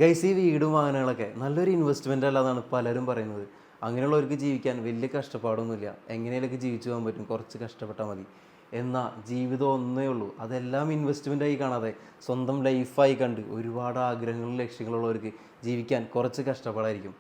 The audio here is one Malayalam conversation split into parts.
ഗൈസ് ഈ വീടും വാഹനങ്ങളൊക്കെ നല്ലൊരു ഇൻവെസ്റ്റ്മെൻ്റ് അല്ലാന്നാണ് പലരും പറയുന്നത്. അങ്ങനെയുള്ളവർക്ക് ജീവിക്കാൻ വലിയ കഷ്ടപ്പാടൊന്നുമില്ല. എങ്ങനെയൊക്കെ ജീവിച്ചു പോകാൻ പറ്റും, കുറച്ച് കഷ്ടപ്പെട്ടാൽ മതി. എന്നാൽ ജീവിതം ഒന്നേ ഉള്ളൂ. അതെല്ലാം ഇൻവെസ്റ്റ്മെൻ്റായി കാണാതെ സ്വന്തം ലൈഫായി കണ്ട് ഒരുപാട് ആഗ്രഹങ്ങളും ലക്ഷ്യങ്ങളുള്ളവർക്ക് ജീവിക്കാൻ കുറച്ച് കഷ്ടപ്പാടായിരിക്കും.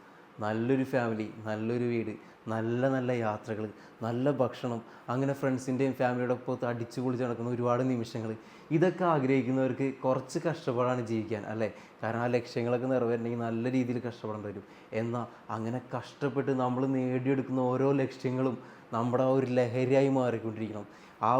നല്ലൊരു ഫാമിലി, നല്ലൊരു വീട്, നല്ല നല്ല യാത്രകൾ, നല്ല ഭക്ഷണം, അങ്ങനെ ഫ്രണ്ട്സിൻ്റെയും ഫാമിലിയുടെ ഒപ്പത്ത് അടിച്ചു പൊളിച്ച് നടക്കുന്ന ഒരുപാട് നിമിഷങ്ങൾ, ഇതൊക്കെ ആഗ്രഹിക്കുന്നവർക്ക് കുറച്ച് കഷ്ടപ്പാടാണ് ജീവിക്കാൻ അല്ലേ. കാരണം ആ ലക്ഷ്യങ്ങളൊക്കെ നിറവേറണമെങ്കിൽ നല്ല രീതിയിൽ കഷ്ടപ്പെടേണ്ടി വരും. എന്നാൽ അങ്ങനെ കഷ്ടപ്പെട്ട് നമ്മൾ നേടിയെടുക്കുന്ന ഓരോ ലക്ഷ്യങ്ങളും നമ്മുടെ ആ ഒരു ലഹരിയായി മാറിക്കൊണ്ടിരിക്കണം. ആ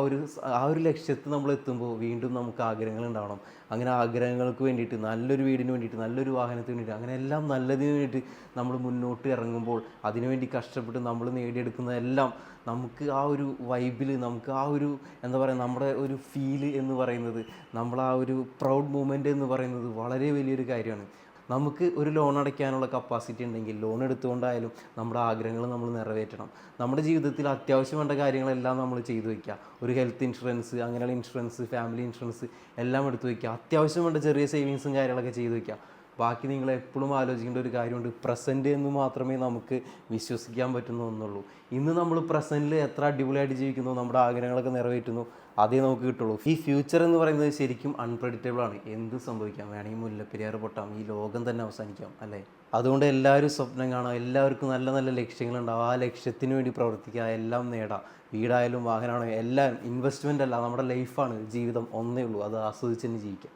ഒരു ലക്ഷ്യത്തിൽ നമ്മൾ എത്തുമ്പോൾ വീണ്ടും നമുക്ക് ആഗ്രഹങ്ങൾ ഉണ്ടാവണം. അങ്ങനെ ആഗ്രഹങ്ങൾക്ക് വേണ്ടിയിട്ട്, നല്ലൊരു വീടിന് വേണ്ടിയിട്ട്, നല്ലൊരു വാഹനത്തിന് വേണ്ടിയിട്ട്, അങ്ങനെ എല്ലാം നല്ലതിന് വേണ്ടിയിട്ട് നമ്മൾ മുന്നോട്ട് ഇറങ്ങുമ്പോൾ അതിനുവേണ്ടി കഷ്ടപ്പെട്ട് നമ്മൾ നേടിയെടുക്കുന്നതെല്ലാം നമുക്ക് ആ ഒരു വൈബിൽ, നമുക്ക് ആ ഒരു എന്താ പറയുക, നമ്മുടെ ഒരു ഫീല് എന്ന് പറയുന്നത്, നമ്മൾ ആ ഒരു പ്രൗഡ് മൂമെൻ്റ് എന്ന് പറയുന്നത് വളരെ വലിയൊരു കാര്യമാണ്. നമുക്ക് ഒരു ലോൺ അടയ്ക്കാനുള്ള കപ്പാസിറ്റി ഉണ്ടെങ്കിൽ ലോൺ എടുത്തുകൊണ്ടായാലും നമ്മുടെ ആഗ്രഹങ്ങൾ നമ്മൾ നിറവേറ്റണം. നമ്മുടെ ജീവിതത്തിൽ അത്യാവശ്യം വേണ്ട കാര്യങ്ങളെല്ലാം നമ്മൾ ചെയ്തു വയ്ക്കുക. ഒരു ഹെൽത്ത് ഇൻഷുറൻസ്, അങ്ങനെയുള്ള ഇൻഷുറൻസ്, ഫാമിലി ഇൻഷുറൻസ് എല്ലാം എടുത്തു വയ്ക്കുക. അത്യാവശ്യം വേണ്ട ചെറിയ സേവിങ്സും കാര്യങ്ങളൊക്കെ ചെയ്തു വയ്ക്കുക. ബാക്കി നിങ്ങൾ എപ്പോഴും ആലോചിക്കേണ്ട ഒരു കാര്യമുണ്ട്, പ്രസൻറ്റ് എന്ന് മാത്രമേ നമുക്ക് വിശ്വസിക്കാൻ പറ്റുന്ന ഒന്നുള്ളൂ. ഇന്ന് നമ്മൾ പ്രസൻറ്റിൽ എത്ര അടിപൊളിയായിട്ട് ജീവിക്കുന്നു, നമ്മുടെ ആഗ്രഹങ്ങളൊക്കെ നിറവേറ്റുന്നു, അതേ നമുക്ക് കിട്ടുള്ളൂ. ഈ ഫ്യൂച്ചർ എന്ന് പറയുന്നത് ശരിക്കും അൺപ്രഡിക്റ്റബിൾ ആണ്. എന്ത് സംഭവിക്കാം, വേണമെങ്കിൽ മുല്ലപ്പെരിയാർ പൊട്ടാം, ഈ ലോകം തന്നെ അവസാനിക്കാം അല്ലേ. അതുകൊണ്ട് എല്ലാവരും സ്വപ്നം കാണാം, എല്ലാവർക്കും നല്ല നല്ല ലക്ഷ്യങ്ങളുണ്ടാവും. ആ ലക്ഷ്യത്തിന് വേണ്ടി പ്രവർത്തിക്കുക, എല്ലാം നേടാം. വീടായാലും വാഹനമാണെങ്കിലും എല്ലാം ഇൻവെസ്റ്റ്മെൻ്റ് അല്ല, നമ്മുടെ ലൈഫാണ്, ജീവിതം ഒന്നേ ഉള്ളൂ. അത് ആസ്വദിച്ച് തന്നെ ജീവിക്കാം.